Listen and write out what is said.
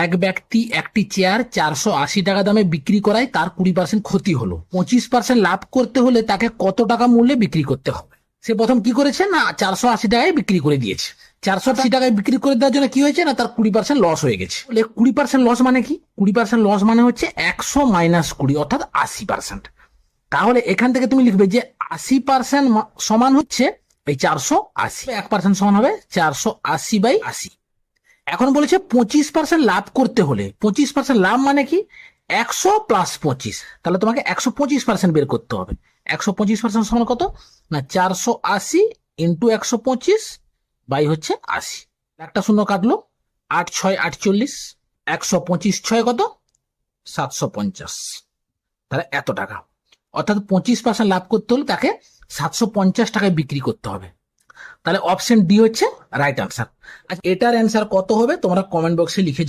এক ব্যক্তি একটি চেয়ার 480 টাকা দামে বিক্রি করায় তার 20% ক্ষতি হলো, 25% লাভ করতে হলে তাকে কত টাকা মূল্যে বিক্রি করতে হবে? সে প্রথম কি করেছে না 480 টাকায় বিক্রি করে দিয়েছে। 480 টাকায় বিক্রি করে দেওয়ার জন্য কি হয়েছে না তার 20% লস হয়ে গেছে। 20% লস মানে কি? 20% লস মানে হচ্ছে 100 মাইনাস 20 অর্থাৎ 80%। তাহলে এখান থেকে তুমি লিখবে যে 80% সমান হচ্ছে এই 480, 1% সমান হবে 480/80। এখন বলেছে 25% লাভ করতে হলে, 25% লাভ মানে কি 100 প্লাস 25, তাহলে তোমাকে 125% বের করতে হবে। 125% সমান কত না 480 ইন্টু 125 বাই হচ্ছে 80, একটা শূন্য কাটলো, 8 6 48, 125 6 কত 750, তাহলে এত টাকা। অর্থাৎ 25% লাভ করতে হলে তাকে 750 টাকায় বিক্রি করতে হবে। তাহলে অপশন ডি হচ্ছে রাইট আনসার। আচ্ছা, এটার অ্যান্সার কত হবে তোমরা কমেন্ট বক্সে লিখে